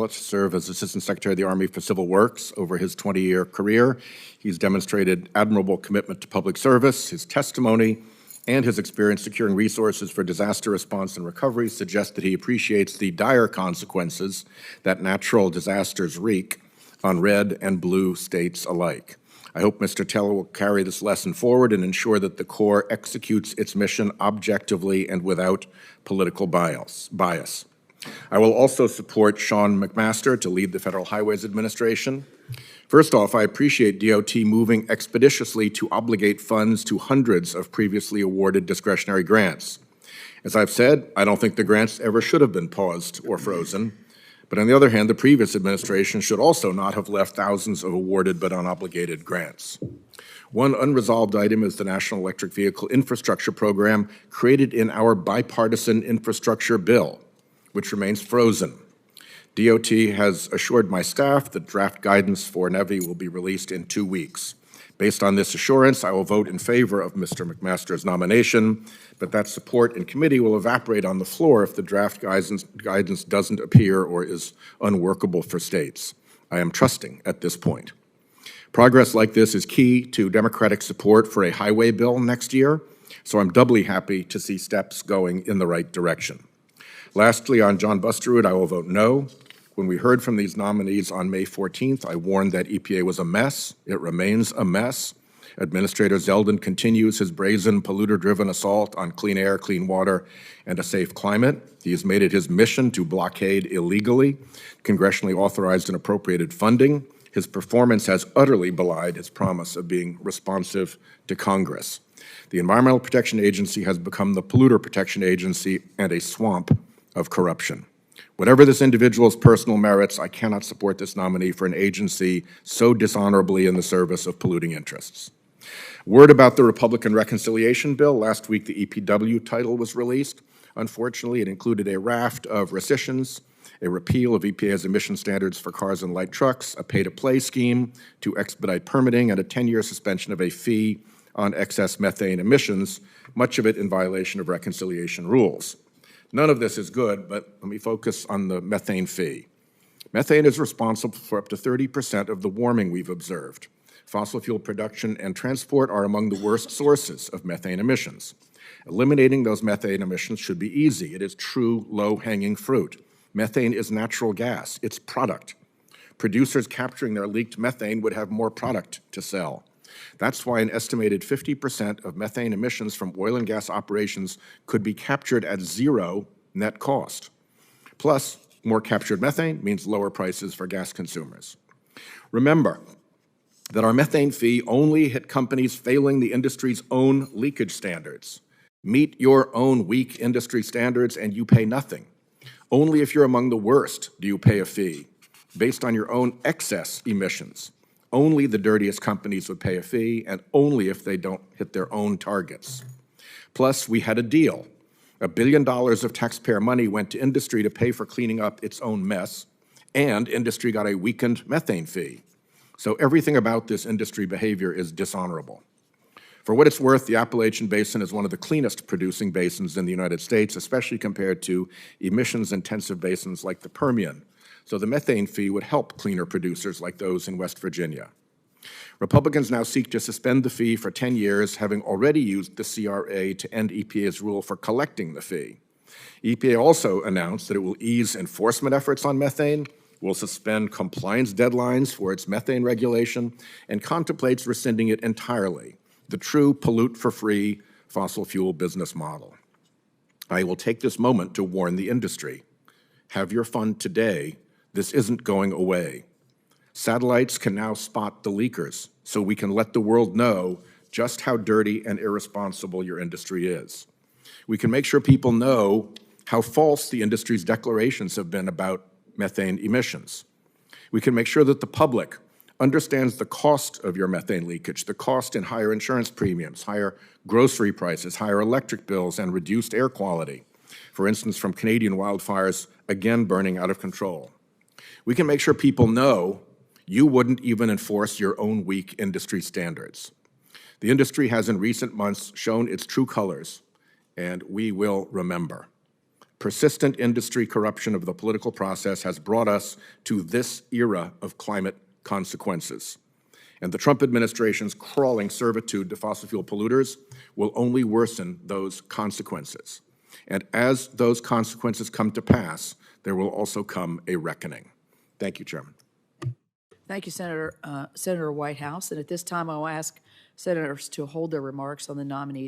pilot to serve as Assistant Secretary of the Army for Civil Works over his 20-year career. He's demonstrated admirable commitment to public service. His testimony and his experience securing resources for disaster response and recovery suggest that he appreciates the dire consequences that natural disasters wreak on red and blue states alike. I hope Mr. Teller will carry this lesson forward and ensure that the Corps executes its mission objectively and without political bias. I will also support Sean McMaster to lead the Federal Highways Administration. First off, I appreciate DOT moving expeditiously to obligate funds to hundreds of previously awarded discretionary grants. As I've said, I don't think the grants ever should have been paused or frozen. But on the other hand, the previous administration should also not have left thousands of awarded but unobligated grants. One unresolved item is the National Electric Vehicle Infrastructure Program created in our bipartisan infrastructure bill, which remains frozen. DOT has assured my staff that draft guidance for NEVI will be released in 2 weeks. Based on this assurance, I will vote in favor of Mr. McMaster's nomination, but that support in committee will evaporate on the floor if the draft guidance doesn't appear or is unworkable for states. I am trusting at this point. Progress like this is key to Democratic support for a highway bill next year, so I'm doubly happy to see steps going in the right direction. Lastly, on John Busterud, I will vote no. When we heard from these nominees on May 14th, I warned that EPA was a mess. It remains a mess. Administrator Zeldin continues his brazen, polluter-driven assault on clean air, clean water, and a safe climate. He has made it his mission to blockade illegally congressionally authorized and appropriated funding. His performance has utterly belied his promise of being responsive to Congress. The Environmental Protection Agency has become the Polluter Protection Agency and a swamp of corruption. Whatever this individual's personal merits, I cannot support this nominee for an agency so dishonorably in the service of polluting interests. Word about the Republican Reconciliation Bill. Last week, the EPW title was released. Unfortunately, it included a raft of rescissions, a repeal of EPA's emission standards for cars and light trucks, a pay-to-play scheme to expedite permitting, and a 10-year suspension of a fee on excess methane emissions, much of it in violation of reconciliation rules. None of this is good, but let me focus on the methane fee. Methane is responsible for up to 30% of the warming we've observed. Fossil fuel production and transport are among the worst sources of methane emissions. Eliminating those methane emissions should be easy. It is true low-hanging fruit. Methane is natural gas. It's product. Producers capturing their leaked methane would have more product to sell. That's why an estimated 50% of methane emissions from oil and gas operations could be captured at zero net cost. Plus, more captured methane means lower prices for gas consumers. Remember that our methane fee only hit companies failing the industry's own leakage standards. Meet your own weak industry standards and you pay nothing. Only if you're among the worst do you pay a fee, based on your own excess emissions. Only the dirtiest companies would pay a fee, and only if they don't hit their own targets. Plus, we had a deal. $1 billion of taxpayer money went to industry to pay for cleaning up its own mess, and industry got a weakened methane fee. So everything about this industry behavior is dishonorable. For what it's worth, the Appalachian Basin is one of the cleanest producing basins in the United States, especially compared to emissions-intensive basins like the Permian. So the methane fee would help cleaner producers like those in West Virginia. Republicans now seek to suspend the fee for 10 years, having already used the CRA to end EPA's rule for collecting the fee. EPA also announced that it will ease enforcement efforts on methane, will suspend compliance deadlines for its methane regulation, and contemplates rescinding it entirely, the true pollute-for-free fossil fuel business model. I will take this moment to warn the industry. Have your fun today. This isn't going away. Satellites can now spot the leakers, so we can let the world know just how dirty and irresponsible your industry is. We can make sure people know how false the industry's declarations have been about methane emissions. We can make sure that the public understands the cost of your methane leakage, the cost in higher insurance premiums, higher grocery prices, higher electric bills, and reduced air quality. For instance, from Canadian wildfires again burning out of control. We can make sure people know you wouldn't even enforce your own weak industry standards. The industry has in recent months shown its true colors, and we will remember. Persistent industry corruption of the political process has brought us to this era of climate consequences. And the Trump administration's crawling servitude to fossil fuel polluters will only worsen those consequences. And as those consequences come to pass, there will also come a reckoning. Thank you, Chairman. Thank you, Senator Whitehouse. And at this time, I'll ask senators to hold their remarks on the nominees